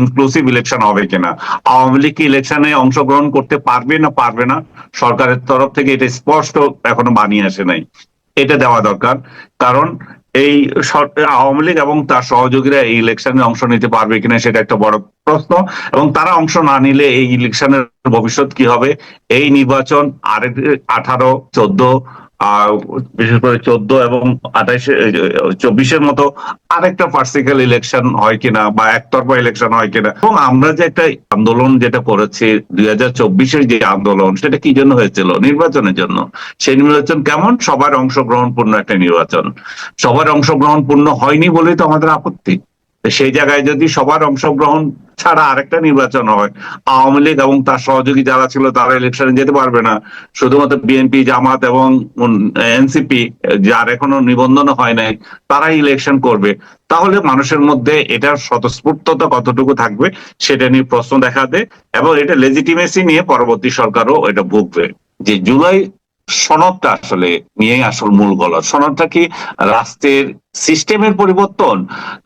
Inclusive election হবে কিনা, আওয়ামী লীগ কি ইলেকশনে অংশগ্রহণ করতে পারবে না পারবে না, সরকারের তরফ থেকে এটা স্পষ্ট এখনো বানিয়ে আসে নাই। এটা দেওয়া দরকার, কারণ এই আওয়ামী লীগ এবং তার সহযোগীরা এই ইলেকশনে অংশ নিতে পারবে কিনা সেটা একটা বড় প্রশ্ন। এবং তারা অংশ না নিলে এই ইলেকশনের ভবিষ্যৎ কি হবে, এই নির্বাচন আরেক 18, 14, বিশেষ করে 14 এবং 28, 24-এর মতো আরেকটা পার্সিক্যাল ইলেকশন হয় কিনা বা একতরফা ইলেকশন হয় কিনা। এবং আমরা যে একটা আন্দোলন যেটা করেছি 2024-এর যে আন্দোলন, সেটা কি জন্য হয়েছিল? নির্বাচনের জন্য। সেই নির্বাচন কেমন? সবার অংশগ্রহণপূর্ণ একটা নির্বাচন। সবার অংশগ্রহণপূর্ণ হয়নি বলেই তো আমাদের আপত্তি। সেই জায়গায় যদি সবার অংশগ্রহণ ছাড়া আরেকটা নির্বাচন হয়, আওয়ামী লীগ এবং তার সহযোগী যারা ছিল তারা ইলেকশনে যেতে পারবে না, শুধুমাত্র বিএনপি, জামাত এবং এনসিপি যার এখনো নিবন্ধন হয় নাই তারাই ইলেকশন করবে, তাহলে মানুষের মধ্যে এটার স্বতঃস্ফূর্ততা কতটুকু থাকবে সেটা নিয়ে প্রশ্ন দেখা দেয়। এবং এটা লেজিটিমেসি নিয়ে পরবর্তী সরকারও এটা ভুগবে। যে জুলাই সনদটা আসলে নিয়ে আসল মূল গলদ। সনদটা কি রাষ্ট্রের সিস্টেমের পরিবর্তন,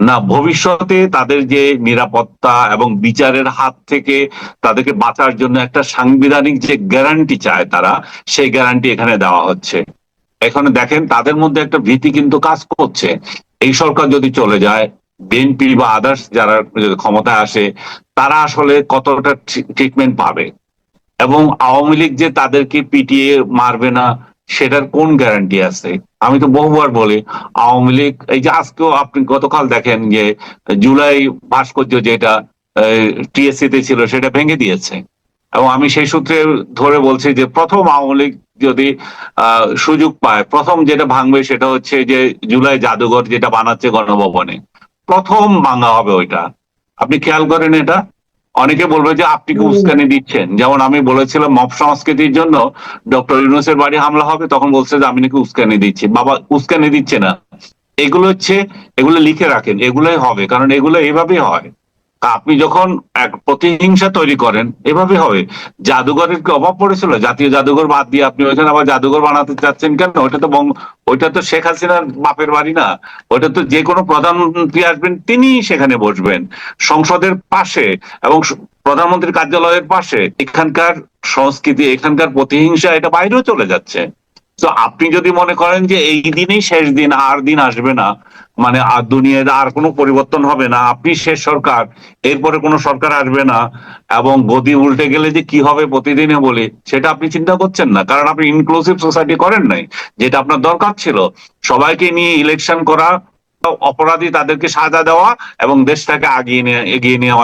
না ভবিষ্যতে তাদের যে নিরাপত্তা এবং বিচারের হাত থেকে তাদেরকে বাঁচার জন্য একটা সাংবিধানিক যে গ্যারান্টি চায় তারা, সেই গ্যারান্টি এখানে দেওয়া হচ্ছে। এখানে দেখেন তাদের মধ্যে একটা ভীতি কিন্তু কাজ করছে। এই সরকার যদি চলে যায়, বিএনপি বা আদার্স যারা ক্ষমতায় আসে, তারা আসলে কতটা ট্রিটমেন্ট পাবে, এবং আওয়ামী লীগ যে তাদেরকে পিটিয়ে মারবে না সেটার কোন গ্যারান্টি আছে? আমি তো বহুবার বলি, আওয়ামী লীগ এই যে আজকেও আপনি গতকাল দেখেন যে জুলাই ভাস্কর্য যেটা টিএসসি তে ছিল সেটা ভেঙে দিয়েছে। এবং আমি সেই সূত্রে ধরে বলছি যে প্রথম আওয়ামী লীগ যদি সুযোগ পায়, প্রথম যেটা ভাঙবে সেটা হচ্ছে যে জুলাই জাদুঘর যেটা বানাচ্ছে গণভবনে, প্রথম ভাঙা হবে ওইটা। আপনি খেয়াল করেন এটা। অনেকে বলবে যে আপনি কি উস্কানি দিচ্ছেন, যেমন আমি বলেছিলাম মব সংস্কৃতির জন্য ডক্টর ইউনূসের বাড়ি হামলা হবে, তখন বলছে যে আমি নাকি উস্কানি দিচ্ছি। বাবা উস্কানি দিচ্ছে না, এগুলো হচ্ছে, এগুলো লিখে রাখেন, এগুলোই হবে, কারণ এগুলো এইভাবেই হয়। আপনি যখন এক প্রতিহিংসা তৈরি করেন এভাবে হবে। জাদুঘরের কি অভাব পড়েছিল? জাতীয় জাদুঘর বাদ দিয়ে আপনি ওইখানে আবার জাদুঘর বানাতে চাচ্ছেন কেন? ওইটা তো শেখ হাসিনার বাপের বাড়ি না। ওইটা তো যে কোনো প্রধানমন্ত্রী আসবেন তিনি সেখানে বসবেন, সংসদের পাশে এবং প্রধানমন্ত্রীর কার্যালয়ের পাশে। এখানকার সংস্কৃতি, এখানকার প্রতিহিংসা এটা বাইরেও চলে যাচ্ছে। তো আপনি যদি মনে করেন যে এই দিনই শেষ দিন, আর দিন আসবে না, মানে আর দুনিয়ায় আর কোনো পরিবর্তন হবে না, আপনি শেষ সরকার, এরপরে কোনো সরকার আসবে না, এবং গদি উল্টে গেলে যে কি হবে প্রতিদিনে বলে সেটা আপনি চিন্তা করছেন না, কারণ আপনি ইনক্লুসিভ সোসাইটি করেন নাই, যেটা আপনার দরকার ছিল। সবাইকে নিয়ে ইলেকশন করা, অপরাধী তাদেরকে সাজা দেওয়া এবং দেশটাকে এগিয়ে নিয়ে